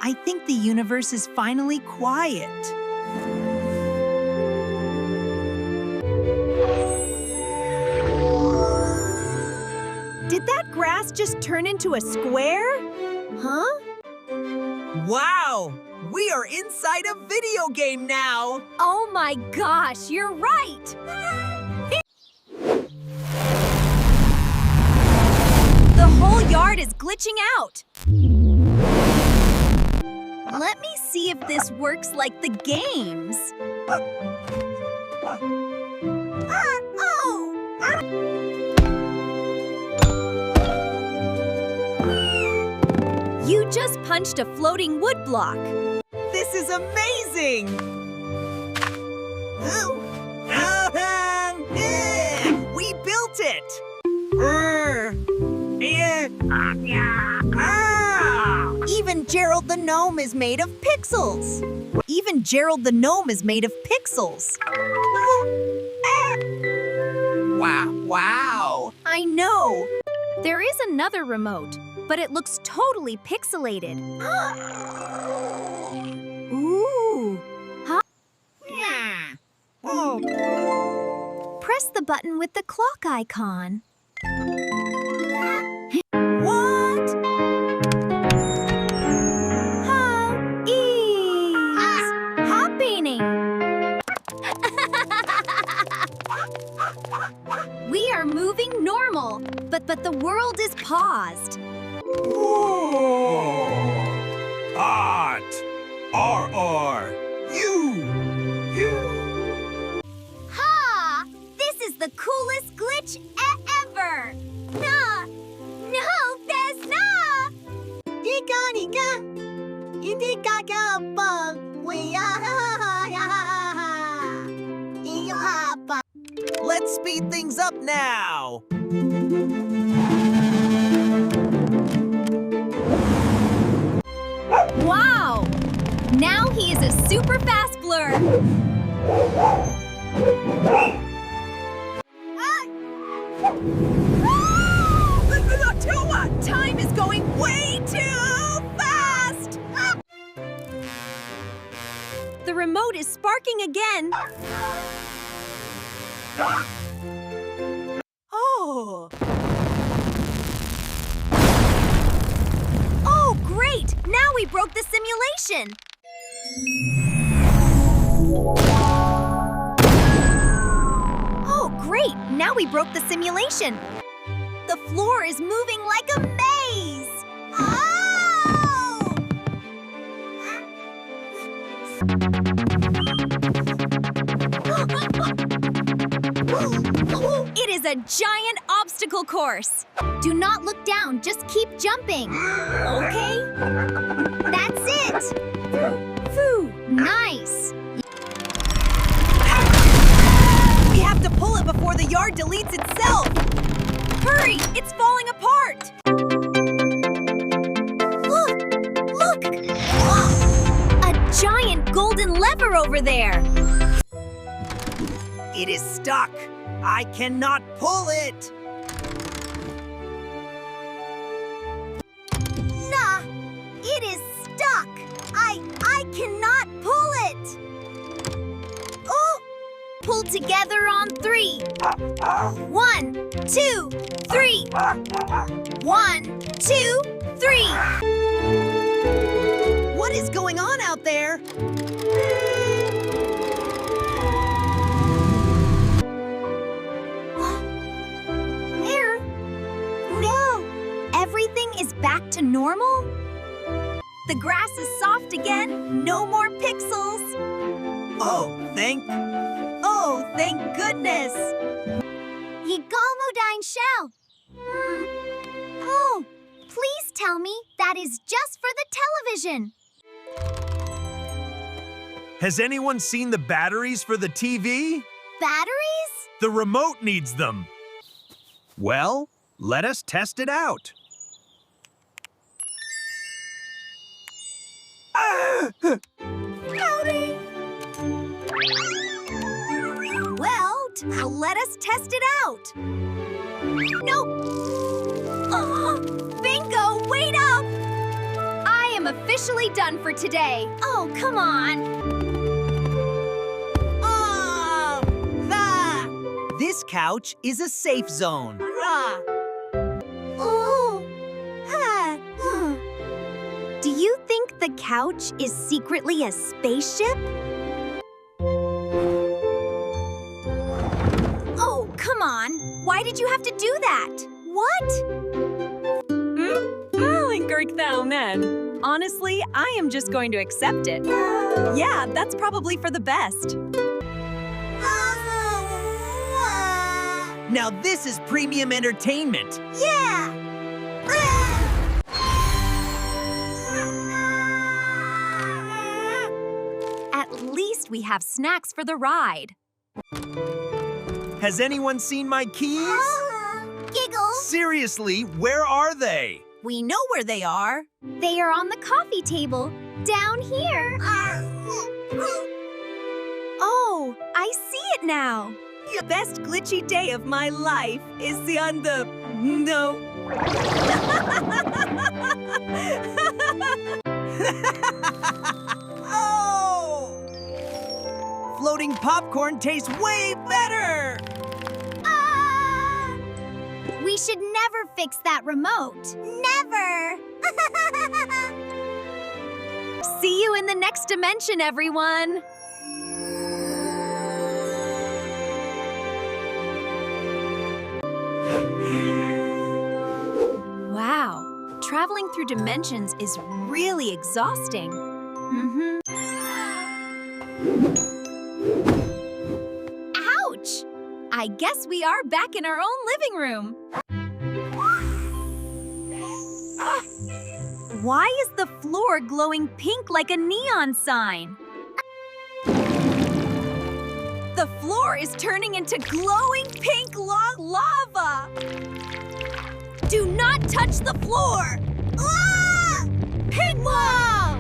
I think the universe is finally quiet. Did that grass just turn into a square? Huh? Wow! We are inside a video game now! Oh my gosh, you're right! The whole yard is glitching out! Let me see if this works like the games. You just punched a floating wood block. This is amazing! We built it! Even Gerald the gnome is made of pixels. Even Gerald the gnome is made of pixels. Wow! I know. There is another remote, but it looks totally pixelated. Ooh! Press the button with the clock icon. What? Happening! We are moving normal, but the world is paused. Whoa! Art! R-R! You! Ha! This is the coolest glitch ever! No, there's no! Let's speed things up now! Wow! Now he is a super fast blur! Time is going way too fast! The remote is sparking again. Oh! Oh, great! Now we broke the simulation! Oh, great! Now we broke the simulation! The floor is moving like a maze! Oh! It is a giant obstacle course! Do not look down, just keep jumping! Okay? That's it! Phew! Nice! We have to pull it before the yard deletes itself! Hurry! It's falling apart! Look! A giant golden lever over there! It is stuck! I cannot pull it! Nah! It is stuck! I cannot pull it! Oh! Pull together on 3. 1, 2, 3. 1, 2, 3. What is going on out there? Everything is back to normal? The grass is soft again, no more pixels. Oh, thank goodness! Yigalmodine shell. Oh, please tell me that is just for the television. Has anyone seen the batteries for the TV? Batteries? The remote needs them. Well, let us test it out. Howdy! Well, let us test it out. No! Oh, Bingo, wait up! I am am officially done for today. Oh, come on. This couch is a safe zone. Do you think the couch is secretly a spaceship? Oh, come on. Why did you have to do that? What? Honestly, I am just going to accept it. Yeah, that's probably for the best. Now this is premium entertainment. Yeah! At least we have snacks for the ride. Has anyone seen my keys? Giggles! Seriously, where are they? We know where they are. They are on the coffee table, down here. Oh, I see it now. The best glitchy day of my life is on the... No. Oh! Floating popcorn tastes way better! We should never fix that remote. Never! See you in the next dimension, everyone. Wow, traveling through dimensions is really exhausting. Ouch! I guess we are back in our own living room. Why is the floor glowing pink like a neon sign? The floor is turning into glowing pink lava! Do not touch the floor! Ah! Pink wall!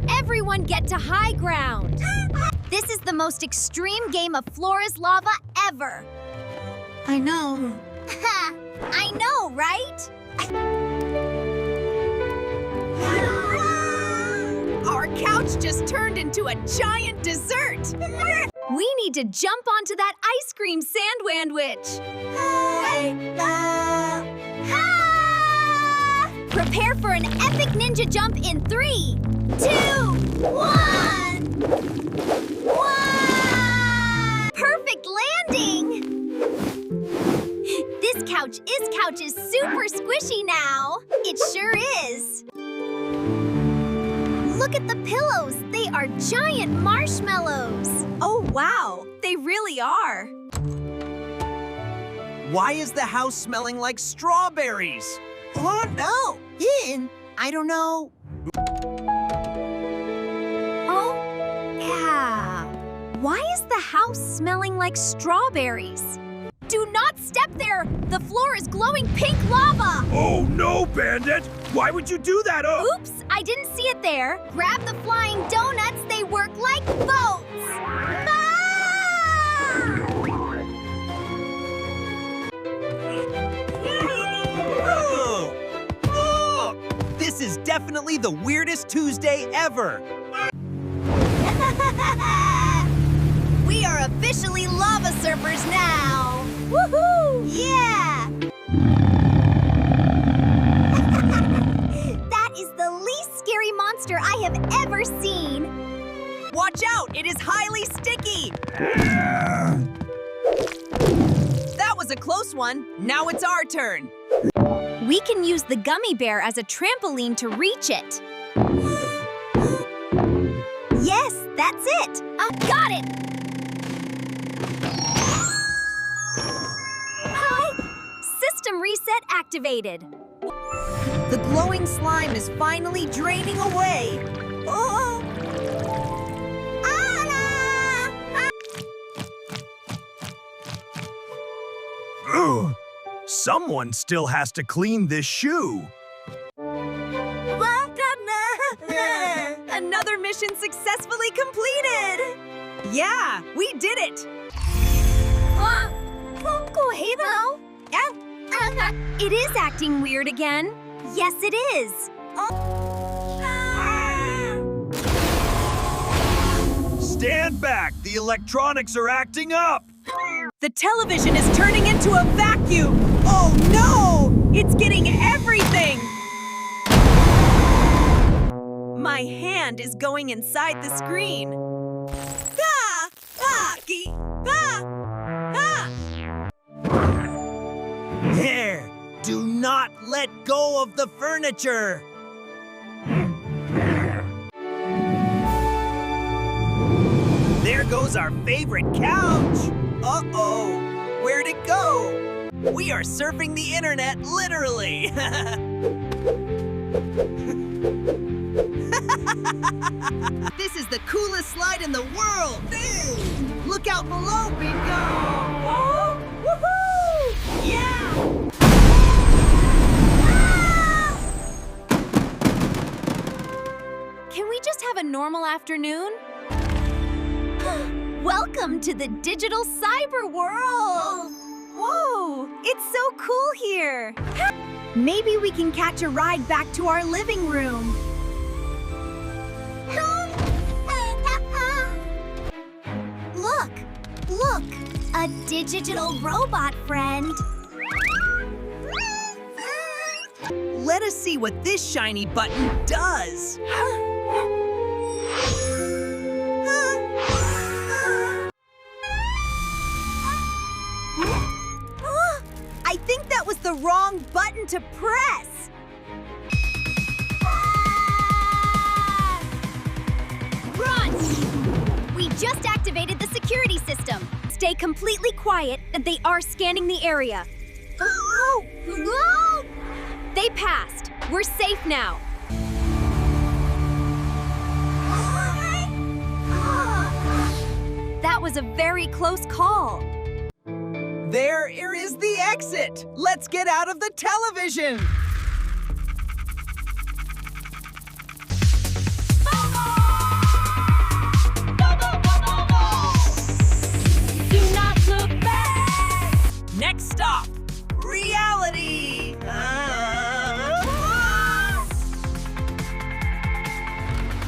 Everyone get to high ground! This is the most extreme game of floor is lava ever! I know. I know, right? Our couch just turned into a giant dessert! We need to jump onto that ice cream sandwich! Prepare for an epic ninja jump in 3, 2, 1! Perfect landing! This couch is super squishy now. It sure is. Look at the pillows. They are giant marshmallows. Oh, wow! They really are! Why is the house smelling like strawberries? Oh, no! I don't know. Oh, yeah. Why is the house smelling like strawberries? Do not step there! The floor is glowing pink lava! Oh no, Bandit! Why would you do that? Oops, I didn't see it there. Grab the flying donuts, they work like boats. This is definitely the weirdest Tuesday ever. We are officially lava surfers now. Woohoo! Yeah! That is the least scary monster I have ever seen. Watch out! It is highly sticky! That was a close one. Now it's our turn. We can use the gummy bear as a trampoline to reach it. Yes, that's it. Got it. System reset activated. The glowing slime is finally draining away. Oh! Ugh. Someone still has to clean this shoe. Another mission successfully completed! Yeah, we did it! It is acting weird again. Yes, it is. Stand back! The electronics are acting up! The television is turning into a vacuum! Oh no! It's getting everything! My hand is going inside the screen. Ah! Ah! Ah! Ah! There! Do not let go of the furniture! There goes our favorite couch! Uh-oh! Where'd it go? We are surfing the internet, literally! This is the coolest slide in the world! Look out below, Bingo! Oh, woohoo! Yeah! Can we just have a normal afternoon? Welcome to the digital cyber world! Whoa, it's so cool here! Maybe we can catch a ride back to our living room. Look, a digital robot friend. Let us see what this shiny button does! I think that was the wrong button to press! Run! We just activated the security system. Stay completely quiet, and they are scanning the area. Oh! Whoa! They passed. We're safe now. That was a very close call. There is the exit! Let's get out of the television! Do not look back! Next stop, reality!